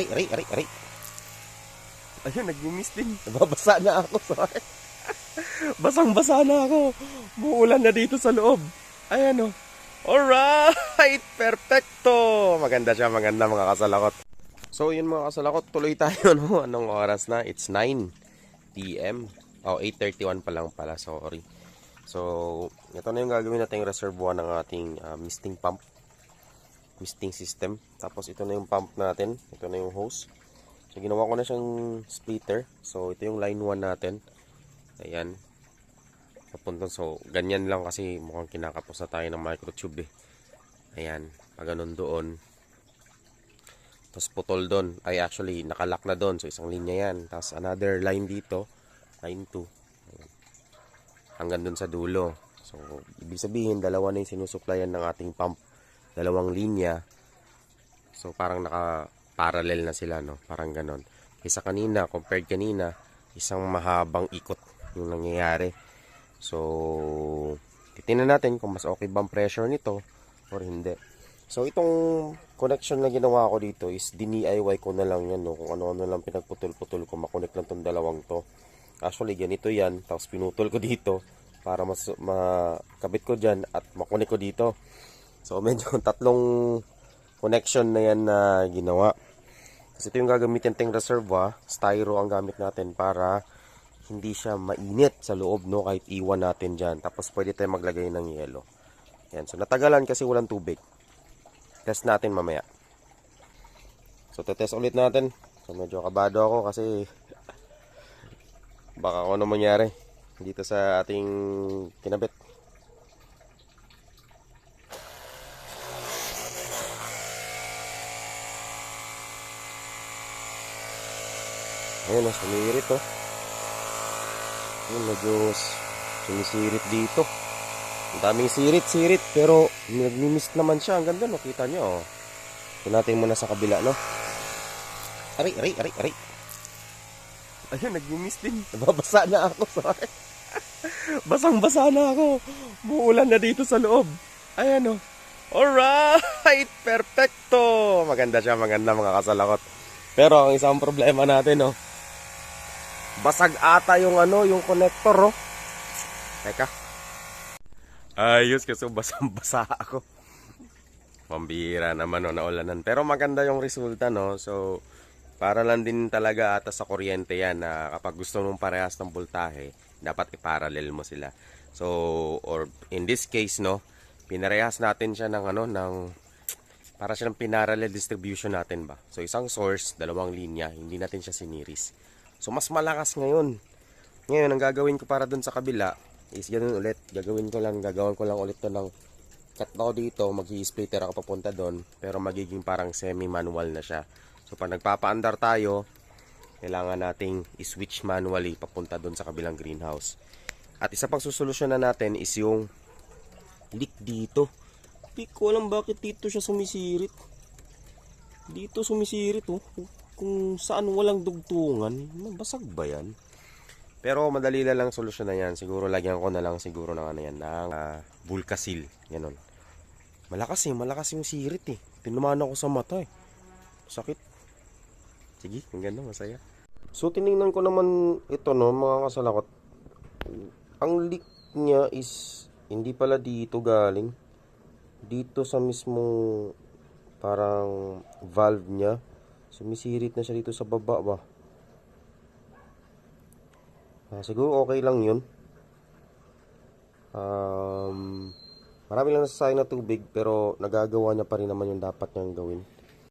Aray. Ayun, nag-miss din. Nababasa na ako, sorry. Basang-basa na ako. Muulan na dito sa loob. Ayan o. Alright! Perfecto! Maganda siya, maganda mga kasalakot. So yun mga kasalakot, tuloy tayo no. Anong oras na? It's 9 PM. 8:31 pa lang pala, sorry. So, ito na yung gagawin natin reservoir ng ating misting pump. Misting system. Tapos ito na yung pump natin. Ito na yung hose. So, ginawa ko na siyang splitter. So, ito yung line 1 natin. Ayan. Papunta. So, ganyan lang kasi mukhang kinakapos na tayo ng microtube eh. Ayan. Pag ganun doon. Tapos putol doon. Ay, actually, nakalock na doon. So, isang linya yan. Tapos, another line dito. Line 2. Ayan. Hanggang doon sa dulo. So, ibig sabihin, dalawa na yung sinusuplayan ng ating pump. Dalawang linya. So, parang naka-parallel na sila, no? Parang ganon. Kaysa kanina, compared kanina, isang mahabang ikot yung nangyayari. So, titingnan natin kung mas okay bang pressure nito or hindi. So, itong connection na ginawa ko dito is DIY ko na lang yan, no? Kung ano-ano lang pinagputol-putol ko, makonect lang tong dalawang to. Actually, ganito yan. Tapos, pinutol ko dito para makabit ko dyan at makonect ko dito. So, medyo tatlong connection na yan na ginawa. Kasi ito yung gagamitin ting reservoir. Styro ang gamit natin para hindi siya mainit sa loob, no? Kahit iwan natin dyan. Tapos pwede tayo maglagay ng yelo. Yan. So natagalan kasi walang tubig. Test natin mamaya. So tetest ulit natin. So medyo kabado ako kasi baka kung ano mangyari dito sa ating kinabit. Ayan o, sumirit o. Ayan, medyo sumisirit dito. Ang daming sirit, pero nagmimist naman siya. Ang ganda, no? Kita nyo, o. Ito natin muna sa kabila, no? Aray. Ayun, nag-miss din. Nababasa na ako, sorry. Basang-basa na ako. Muulan na dito sa loob. Ayan o. Alright! Perfecto! Maganda siya, maganda mga kasalakot. Pero ang isang problema natin, basag ata yung yung connector, Teka. Ayos kasi basang-basa ako. Pambira naman, naulanan. Pero maganda yung resulta, no? So, para lang din talaga ata sa kuryente yan na kapag gusto mong parehas ng voltahe, dapat i-parallel mo sila. So, or in this case, no, pinarehas natin siya ng para siya ng pinarallel distribution natin ba. So, isang source, dalawang linya, hindi natin siya siniris. So, mas malakas ngayon. Ngayon, ang gagawin ko para dun sa kabila is ganun ulit. Gagawin ko lang ulit to ng cut ako dito. Mag-i-splitter ako papunta dun. Pero magiging parang semi-manual na siya. So, pag nagpapaandar tayo, kailangan nating i-switch manually papunta dun sa kabilang greenhouse. At isa pang susolusyon na natin is yung leak dito. Hindi ko alam bakit dito siya sumisirit. Dito sumisirit, kung saan walang dugtungan, basag ba yan? Pero madali lang solusyon na yan. Siguro lagyan ko na lang siguro ng ng Vulcasil. Ganon. Malakas yung sirit eh. Tinumaan ako sa mata eh. Sakit. Sige, ang ganda, masaya. So tinignan ko naman ito, no, mga kasalakot. Ang leak niya is hindi pala dito galing. Dito sa mismong parang valve niya. Sumisirit na siya dito sa baba ba. Siguro okay lang yun. Marami lang nasasayang na tubig pero nagagawa niya pa rin naman yung dapat niyang gawin.